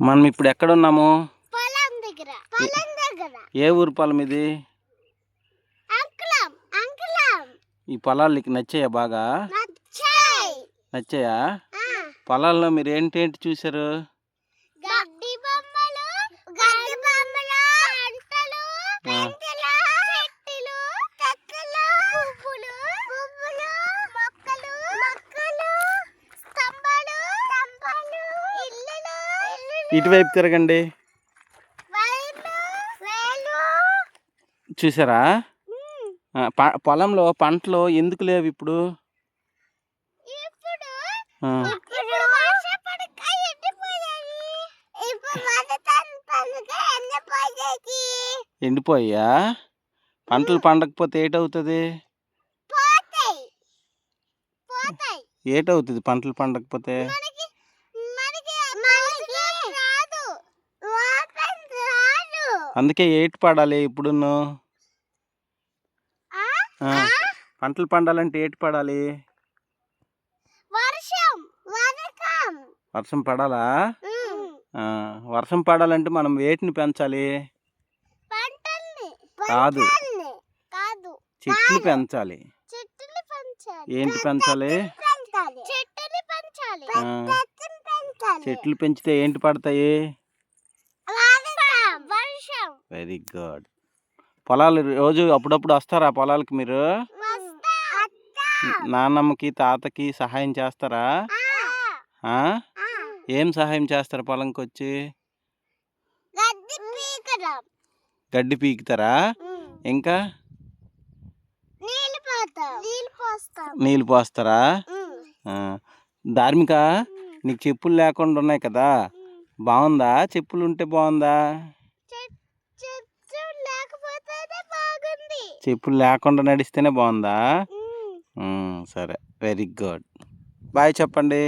మనం ఇప్పుడు ఎక్కడున్నాము? పొలం దగ్గర. ఏ ఊరు పొలం ఇది? అంకులం. ఈ పొలాలు నీకు నచ్చాయా బాగా? నచ్చాయా? పొలాల్లో మీరు ఏంటేంటి చూసారు? గడ్డి బొమ్మలు, పంటలు, చెట్లు, పువ్వులు, మొక్కలు, స్తంభాలు, ఇల్లులు. ఇటువైపు తిరగండి. చూసారా? పొలంలో పంటలు ఎందుకు లేవు ఇప్పుడు? ఎండిపోయా? పంటలు పండకపోతే ఏటవుతుంది? ఏటవుతుంది పంటలు పండకపోతే? అందుకే ఏటి పడాలి ఇప్పుడు. పంటలు పండాలంటే ఏటి పడాలి? వర్షం పడాలా? వర్షం పడాలంటే మనం వేటిని పెంచాలి? కాదు, చెట్లు పెంచాలి. ఏంటి పెంచాలి? చెట్లు పెంచితే ఏంటి పడతాయి? Very good. పొలాలు రోజు అప్పుడప్పుడు వస్తారా పొలాలకి మీరు? నాన్నమ్మకి తాతకి సహాయం చేస్తారా? ఏం సహాయం చేస్తారు పొలంకి వచ్చి? గడ్డి పీకుతారా? ఇంకా నీళ్ళు పోస్తారా? ధార్మిక, నీకు చెప్పులు లేకుండా ఉన్నాయి కదా, బాగుందా? చెప్పులు ఉంటే బాగుందా? చెప్పులు లేకుండా నడిస్తేనే బాగుందా? సరే, వెరీ గుడ్. బాయ్ చెప్పండి.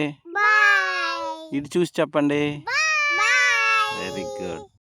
ఇటు చూసి చెప్పండి. Very good.